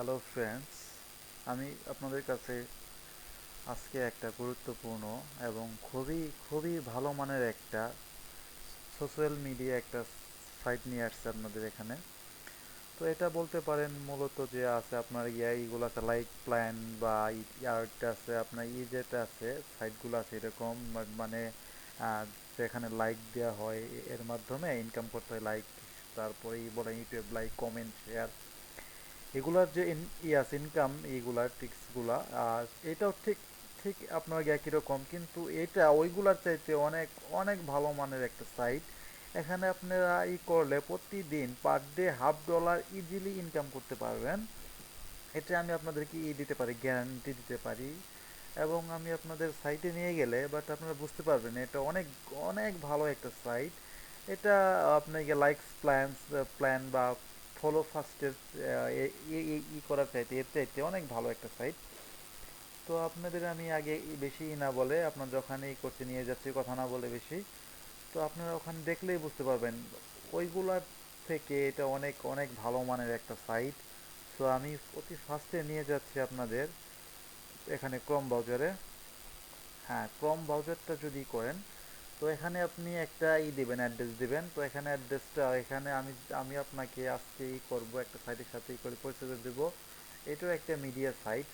Hello friends, আমি আপনাদের কাছে আজকে একটা গুরুত্বপূর্ণ এবং খুবই খুবই ভালো মানের একটা সোশ্যাল মিডিয়া একটা সাইট নিয়ে আসছে আপনাদের এখানে। তো এটা বলতে পারেন মূলত যে আছে আপনার এইগুলো আছে লাইক প্ল্যান বা ইয়ারটা আছে আপনার যেটা আছে সাইটগুলো আছে এরকম মানে যেখানে লাইক দেওয়া হয় এর মাধ্যমে ইনকাম করতে হয় লাইক, তারপরে বলে ইউটিউব লাইক কমেন্ট শেয়ার এগুলার যে ইয়াস ইনকাম এইগুলার ট্রিক্সগুলা। আর এটাও ঠিক ঠিক আপনার একই রকম, কিন্তু এটা ওইগুলার চাইতে অনেক অনেক ভালো মানের একটা সাইট। এখানে আপনারা করলে প্রতিদিন পার ডে $1/2 ইজিলি ইনকাম করতে পারবেন। এটা আমি আপনাদেরকে দিতে পারি, গ্যারান্টি দিতে পারি। এবং আমি আপনাদের সাইটে নিয়ে গেলে বাট আপনারা বুঝতে পারবেন এটা অনেক অনেক ভালো একটা সাইট। এটা আপনাকে লাইকস প্ল্যান বা ফলো ফার্স্টের করার চাইতে এর চাইতে অনেক ভালো একটা সাইট। তো আপনাদের আমি আগে বেশি না বলে আপনার যখন করতে নিয়ে যাচ্ছি কথা না বলে বেশি, তো আপনারা ওখানে দেখলেই বুঝতে পারবেন ওইগুলার থেকে এটা অনেক অনেক ভালো মানের একটা সাইট। তো আমি অতি ফার্স্টে নিয়ে যাচ্ছি আপনাদের এখানে ক্রোম ব্রাউজারে। হ্যাঁ, ক্রোম ব্রাউজারটা যদি করেন তো এখানে আপনি একটা দিবেন, অ্যাড্রেস দিবেন। তো এখানে অ্যাড্রেসটা এখানে আমি আমি আপনাকে আজকে করব একটা সাইটের সাথে করে পরিচয় করে দেবো। এটাও একটা মিডিয়া সাইট,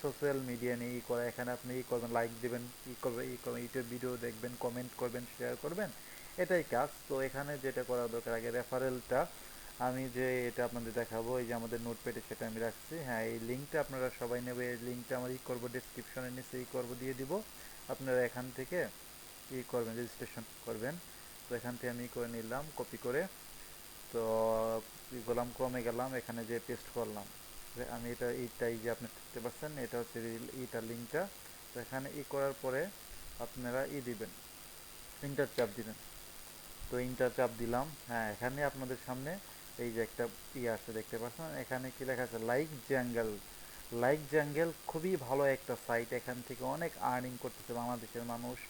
সোশ্যাল মিডিয়া নিয়ে করে। এখানে আপনি করবেন, লাইক দিবেন, করবেন ইউটিউব ভিডিও দেখবেন, কমেন্ট করবেন, শেয়ার করবেন, এটাই কাজ। তো এখানে যেটা করা দরকার আগে রেফারেলটা আমি যে এটা আপনাদের দেখাবো, এই যে আমাদের নোটপ্যাডে সেটা আমি রাখছি। হ্যাঁ, এই লিঙ্কটা আপনারা সবাই নেবে, এই লিঙ্কটা আমার করবো ডিসক্রিপশনের নিচে করবো দিয়ে দিব। আপনারা এখান থেকে করবেন, রেজিস্ট্রেশন করবেন। তো এখান থেকে আমি করে নিলাম কপি করে। তো গেলাম ক্রমে, গেলাম এখানে যে পেস্ট করলাম। আমি এটা এইটাই যে আপনি দেখতে পাচ্ছেন এটা হচ্ছে এইটার লিঙ্কটা। তো এখানে করার পরে আপনারা দিবেন, ইন্টার চাপ দিবেন। তো ইন্টার চাপ দিলাম। হ্যাঁ, এখানে আপনাদের সামনে এই যে একটা আসছে দেখতে পাচ্ছেন, এখানে কি লেখা আছে লাইক জ্যাঙ্গেল। লাইক জ্যাঙ্গেল খুবই ভালো একটা সাইট, এখান থেকে অনেক আর্নিং করতেছে বাংলাদেশের মানুষ।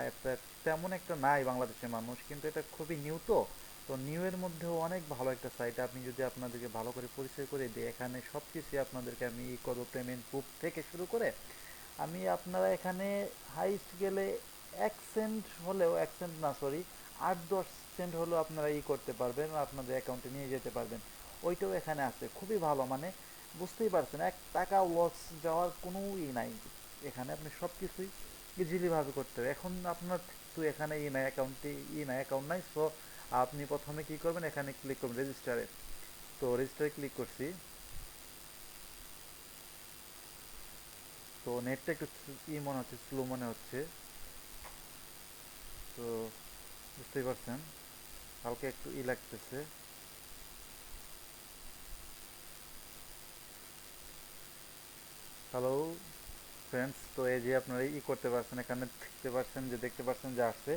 এটা তেমন একটা নাই বাংলাদেশের মানুষ, কিন্তু এটা খুবই নিউ। তো তো নিউ এর মধ্যেও অনেক ভালো একটা সাইট। আপনি যদি আপনাদেরকে ভালো করে পরিচয় করে দিই, এখানে সব কিছুই আপনাদেরকে আমি করবো, পেমেন্ট প্রুফ থেকে শুরু করে আমি আপনারা এখানে হাইস্ট গেলে 1 সেন্ট হলেও, 1 সেন্ট না সরি, 8-10 সেন্ট হলেও আপনারা করতে পারবেন, আপনাদের অ্যাকাউন্টে নিয়ে যেতে পারবেন। ওইটাও এখানে আছে, খুবই ভালো। মানে বুঝতেই পারছেন, 1 টাকা লস যাওয়ার কোনো নাই। এখানে আপনি সব কিছুই ইজিলি ভাবে করতে হবে। এখন আপনার তো এখানে নাই অ্যাকাউন্টে, নাই অ্যাকাউন্ট নাই। সো আপনি প্রথমে কি করবেন, এখানে ক্লিক করবেন রেজিস্টারে। তো রেজিস্টারে ক্লিক করছি। তো নেটটা একটু মনে হচ্ছে, স্লো মনে হচ্ছে। তো বুঝতেই পারছেন, হালকা একটু লাগতেছে। হ্যালো ফ্রেন্ডস, তো এই যে আপনারা করতে পারছেন, এখানে দেখতে পাচ্ছেন যে আসছে।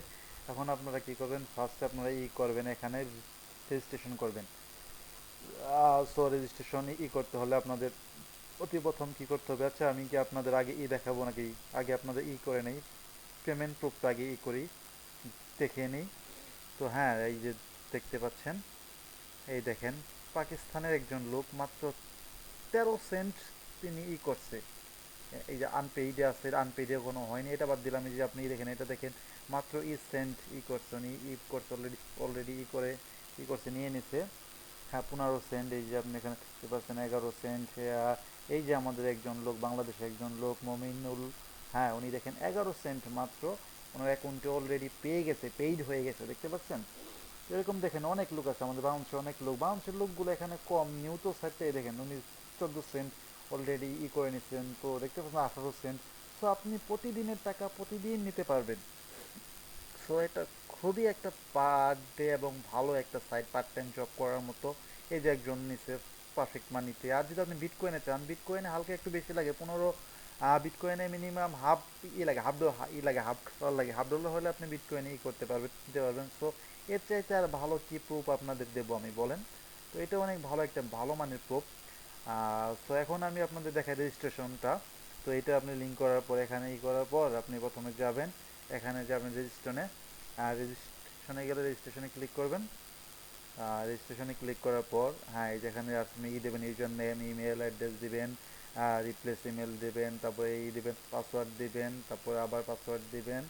এখন আপনারা কি করবেন, ফার্স্ট আপনারা করবেন, এখানে রেজিস্ট্রেশন করবেন। সো রেজিস্ট্রেশন করতে হলে আপনাদের অতি প্রথম কি করতে হবে, আচ্ছা আমি কি আপনাদের আগে দেখাবো নাকি? আগে আপনাদের করে নেই, পেমেন্ট প্রুফটা আগে করি, দেখিয়ে নিই। তো হ্যাঁ, এই যে দেখতে পাচ্ছেন, এই দেখেন পাকিস্তানের একজন লোক মাত্র 13 সেন্ট তিনি করছে। এই যে আনপেইডে আছে, আনপেইডে কোনো হয়নি, এটা বাদ দিলাম। এই যে আপনি দেখেন, এটা দেখেন মাত্র সেন্ট করছে উনি, করছে অলরেডি, অলরেডি করে করছে, নিয়ে নিছে। হ্যাঁ, 15 সেন্ট। এই যে আপনি এখানে দেখতে পাচ্ছেন 11 সেন্ট। এই যে আমাদের একজন লোক, বাংলাদেশের একজন লোক মমিনুল, হ্যাঁ উনি দেখেন 11 সেন্ট মাত্র ওনার অ্যাকাউন্টে অলরেডি পেয়ে গেছে, পেইড হয়ে গেছে, দেখতে পাচ্ছেন। এরকম দেখেন অনেক লোক আছে আমাদের বাংলাদেশের, অনেক লোক, বাংলাদেশের লোকগুলো এখানে কম নিউ। তো সাইডে দেখেন উনি 14 সেন্ট অলরেডি করে নিচ্ছেন। তো দেখতে পাচ্ছেন 18 সেন্ট। সো আপনি প্রতিদিনের টাকা প্রতিদিন নিতে পারবেন। সো এটা খুবই একটা পার ডে এবং ভালো একটা সাইট, পার্ট টাইম জব করার মতো। এই যে একজন নিচে পারফেক্ট মানিতে। আর যদি আপনি বিটকয়েনে চান, বিটকয়েনে হালকা একটু বেশি লাগে, 15 বিটকয়েনে মিনিমাম হাফ লাগে, হাফ লাগে, হাফ ডলার লাগে। $1/2 হলে আপনি বিটকয়েনে করতে পারবেন, নিতে পারবেন। সো এর চাইতে আর ভালো কি প্রুফ আপনাদের দেবো আমি, বলেন? তো এটা অনেক ভালো একটা ভালো মানের প্রুফ। সো এখন আমি আপনাদের দেখাই রেজিস্ট্রেশনটা। তো এটা আপনি লিঙ্ক করার পর, এখানে করার পর আপনি প্রথমে যাবেন, এখানে যাবেন রেজিস্ট্রেশনে। আর রেজিস্ট্রেশনে গেলে রেজিস্ট্রেশনে ক্লিক করবেন। রেজিস্ট্রেশনে ক্লিক করার পর হ্যাঁ এই যেখানে আপনি দেবেন, ইউজার নেম, ইমেল অ্যাড্রেস দিবেন, রিপ্লেস ইমেল দিবেন, তারপরে দিবেন পাসওয়ার্ড দিবেন, তারপরে আবার পাসওয়ার্ড দিবেন,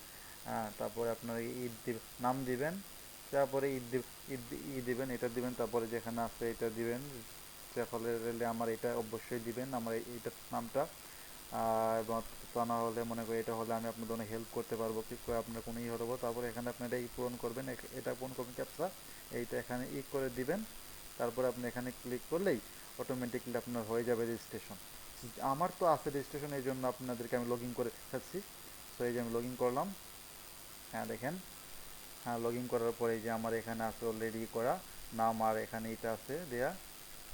তারপরে আপনার নাম দিবেন, তারপরে দিবেন, এটা দিবেন, তারপরে যেখানে আছে এটা দিবেন, রেফারেলে আমার এটা অবশ্যই দিবেন, আমার এইটার নামটা। এবং তা না হলে মনে করি এটা হলে আমি আপনাদের অনেক হেল্প করতে পারবো, কি করে আপনার কোনো হবো। তারপরে এখানে আপনি এটা পূরণ করবেন, এটা পূরণ করবেন ক্যাপচা, এইটা এখানে করে দিবেন। তারপরে আপনি এখানে ক্লিক করলেই অটোমেটিকলি আপনার হয়ে যাবে রেজিস্ট্রেশন। আমার তো আছে রেজিস্ট্রেশন, এই জন্য আপনাদেরকে আমি লগ ইন করে ফেলছি। তো এই যে আমি লগ ইন করলাম, হ্যাঁ দেখেন, হ্যাঁ লগ ইন করার পরে যে আমার এখানে আছে অলরেডি করা নাম, আর এখানে এটা আছে দেয়া,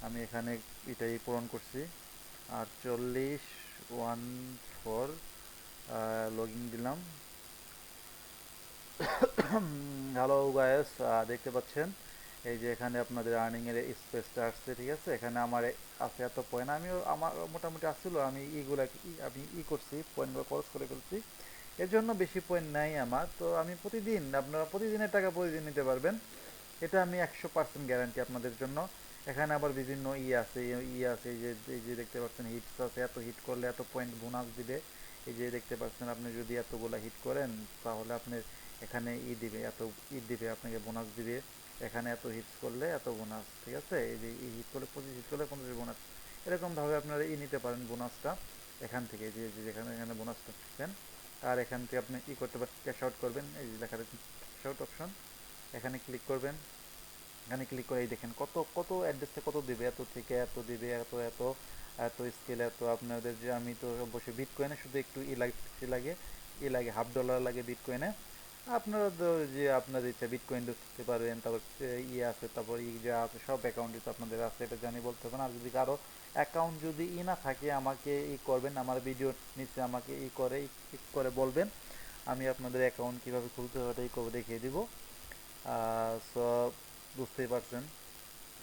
আমি এখানে এটাই পূরণ করছি। 4814 লগ ইন দিলাম। হ্যালো গাইস, দেখতে পাচ্ছেন এই যে এখানে আপনাদের আর্নিং এর স্পেসটা আসছে, ঠিক আছে। এখানে আমার আছে এত পয়েন্ট, আমিও আমার মোটামুটি আসছিল, আমি এইগুলা আমি করছি, পয়েন্টগুলো খরচ করে ফেলছি, এর জন্য বেশি পয়েন্ট নাই আমার। তো আমি প্রতিদিন, আপনারা প্রতিদিনের টাকা প্রতিদিন নিতে পারবেন, এটা আমি 100% গ্যারান্টি আপনাদের জন্য। এখানে আবার বিভিন্ন আছে, আছে এই যে দেখতে পাচ্ছেন হিটস আছে, এত হিট করলে এত পয়েন্ট বোনাস দিবে। এই যে দেখতে পাচ্ছেন আপনি যদি এতগুলা হিট করেন তাহলে আপনি এখানে দিবে, এত দিবে আপনাকে, বোনাস দিবে। এখানে এত হিটস করলে এত বোনাস, ঠিক আছে। এই যে হিট করলে 25 হিট করলে 50 বোনাস, এরকমভাবে আপনারা নিতে পারেন বোনাসটা এখান থেকে, যে যেখানে এখানে বোনাসটা দেন। আর এখান থেকে আপনি করতে পারেন, ক্যাশ আউট করবেন, এই যে লেখা ক্যাশ আউট অপশন, এখানে ক্লিক করবেন। এখানে ক্লিক করে এই দেখেন কত কত অ্যাড্রেসে কত দিবে, এত থেকে এত দিবে, এত এত এত স্কেল এত আপনাদের। যে আমি তো অবশ্যই বিটকয়েনে শুধু একটু লাগে, লাগে $1/2 লাগে বিটকয়েনে। আপনারা তো যে আপনাদের ইচ্ছা বিটকয়েন দিতে পারবেন, তারপর আছে, তারপর যে আছে সব অ্যাকাউন্টই তো আপনাদের আছে, এটা জানি বলতে হবে না। আর যদি কারো অ্যাকাউন্ট যদি না থাকে আমাকে করবেন, আমার ভিডিও নিচে আমাকে করে বলবেন, আমি আপনাদের অ্যাকাউন্ট কীভাবে খুলতে হবে এটাই করে দেখিয়ে দিব। সো বুঝতেই পারছেন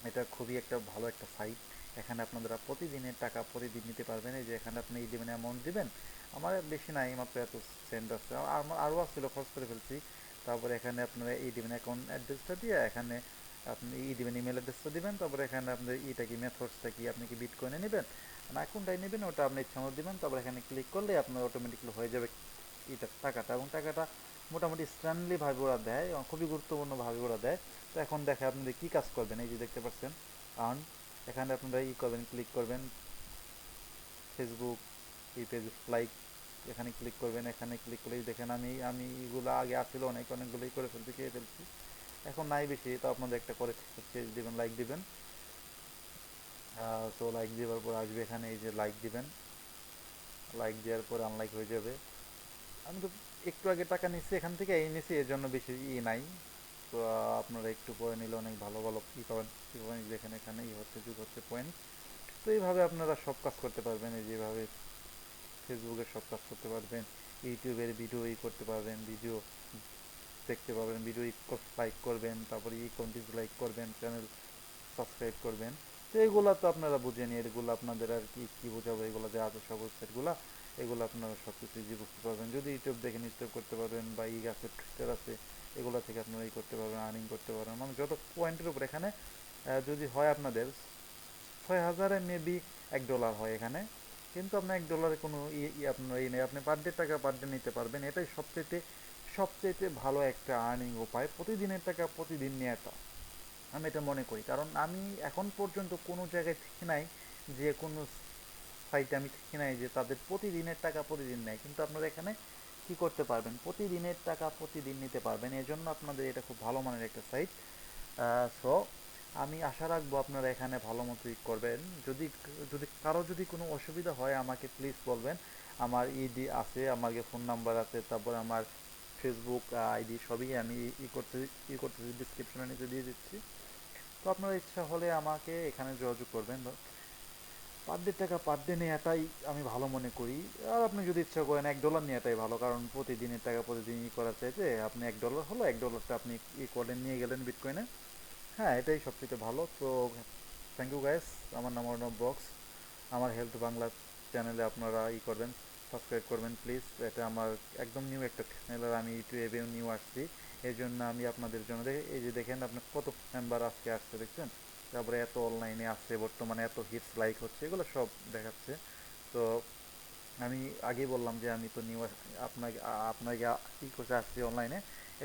এটা খুবই একটা ভালো একটা সাইট। এখানে আপনারা প্রতিদিনের টাকা প্রতিদিন নিতে পারবেন। এই যে এখানে আপনি দিবেন, অ্যামাউন্ট দিবেন, আমার বেশি নাই, মাত্র এত সেন্ট আছে, আমার আরও আসছিল, খরচ করে ফেলছি। তারপরে এখানে আপনারা দিবেন অ্যাকাউন্ট অ্যাড্রেসটা দিয়ে, এখানে আপনি দিবেন, ইমেল অ্যাড্রেসটা দিবেন, তারপরে এখানে আপনার কি মেথডসটা কি, আপনি কি বিটকয়েনে নেবেন না কোনটাই নেবেন ওটা আপনি ইচ্ছা মতো দিবেন। তারপরে এখানে ক্লিক করলে আপনার অটোমেটিকলি হয়ে যাবে টাকাটা, এবং টাকাটা মোটামুটি ইনস্ট্যান্টলি ভাবে ওরা দেয়, খুবই গুরুত্বপূর্ণভাবে ওরা দেয়। তো এখন দেখে আপনাদের কী কাজ করবেন, এই যে দেখতে পাচ্ছেন আর্ন, এখানে আপনারা করবেন, ক্লিক করবেন ফেসবুক এই পেজ লাইক, এখানে ক্লিক করবেন। এখানে ক্লিক করলেই দেখেন আমি এগুলো আগে আসছিল অনেকগুলোই করে ফেলছি, খেয়ে ফেলছি, এখন নাই বেশি, তো আপনাদের একটা করে পেজ দিবেন, লাইক দিবেন। তো লাইক দেওয়ার পর আসবে এখানে, এই যে লাইক দিবেন, লাইক দেওয়ার পর আনলাইক হয়ে যাবে। আমি তো একটু আগে টাকা নিচ্ছি এখান থেকে, এই নিচ্ছি, এর জন্য বেশি নাই। তো আপনারা একটু পরে নিলে অনেক ভালো ভালো পাবেন, পাবেন, যেখানে এখানে হচ্ছে যুগ হচ্ছে পয়েন্ট। তো এইভাবে আপনারা সব কাজ করতে পারবেন, এই যেভাবে ফেসবুকের সব কাজ করতে পারবেন, ইউটিউবের ভিডিও করতে পারবেন, ভিডিও দেখতে পারবেন, ভিডিও লাইক করবেন, তারপরে ডিসলাইক করবেন, চ্যানেল সাবস্ক্রাইব করবেন। তো এগুলো তো আপনারা বুঝে নিন, এগুলো আপনাদের আর কি বোঝাবো, এগুলো যে আছে সব ওয়েবসাইটগুলো, এগুলো আপনারা সব কিছু ইজি বুঝতে পারবেন। যদি ইউটিউব দেখে ইনস্টল করতে পারবেন, বা আছে টুইটার আছে, এগুলো থেকে আপনারা করতে পারবেন, আর্নিং করতে পারবেন, মানে যত পয়েন্টের উপর এখানে যদি হয় আপনাদের 6000-এ মেবি $1 হয় এখানে, কিন্তু আপনার $1 কোনো আপনার নেই, আপনি পার ডে টাকা পার ডে নিতে পারবেন, এটাই সবচেয়ে ভালো একটা আর্নিং উপায়, প্রতিদিনের টাকা প্রতিদিন নেওয়াটা, আমি এটা মনে করি। কারণ আমি এখন পর্যন্ত কোনো জায়গায় দেখি নাই, যে কোনো সাইটে আমি দেখি নাই যে তাদের প্রতিদিনের টাকা প্রতিদিন নেয়, কিন্তু আপনারা এখানে কি করতে পারবেন, প্রতিদিনের টাকা প্রতিদিন নিতে পারবেন, এই জন্য আপনাদের এটা খুব ভালো মানের একটা সাইট। সো আমি আশা রাখবো আপনারা এখানে ভালো মতোই করবেন। যদি যদি কারো যদি কোনো অসুবিধা হয় আমাকে প্লিজ বলবেন, আমার আছে, আমার ফোন নাম্বার আছে, তারপর আমার ফেসবুক আইডি সবই আমি করতেছি, ডিসক্রিপশনে নিচে দিয়ে দিচ্ছি। তো আপনার ইচ্ছা হলে আমাকে এখানে যোগাযোগ করবেন। পার ডে টাকা পার ডে নেওয়াটাই আমি ভালো মনে করি। আর আপনি যদি ইচ্ছা করেন $1 নেওয়াটাই ভালো, কারণ প্রতিদিনের টাকা প্রতিদিন করার চাইতে আপনি $1 হলো, $1টা আপনি করে নিয়ে গেলেন বিটকয়েনে, হ্যাঁ এটাই সবচেয়ে ভালো। তো থ্যাংক ইউ গাইস, আমার নাম অর্ণব বক্স, আমার হেলথ বাংলা চ্যানেলে আপনারা করবেন, সাবস্ক্রাইব করবেন প্লিজ। এটা আমার একদম নিউ একটা চ্যানেল, আর আমি ইউটিউবে নিউ আসছি, এই জন্য আমি আপনাদের জন্য এই যে দেখেন আপনার কত মেম্বার আজকে আসছে দেখছেন, তারপরে এত অনলাইনে আসছে বর্তমানে, এত হিটস লাইক হচ্ছে, এগুলো সব দেখাচ্ছে। তো আমি আগেই বললাম যে আমি তো নিউ আপনাকে আপনাকে ই করতে আসছি অনলাইনে,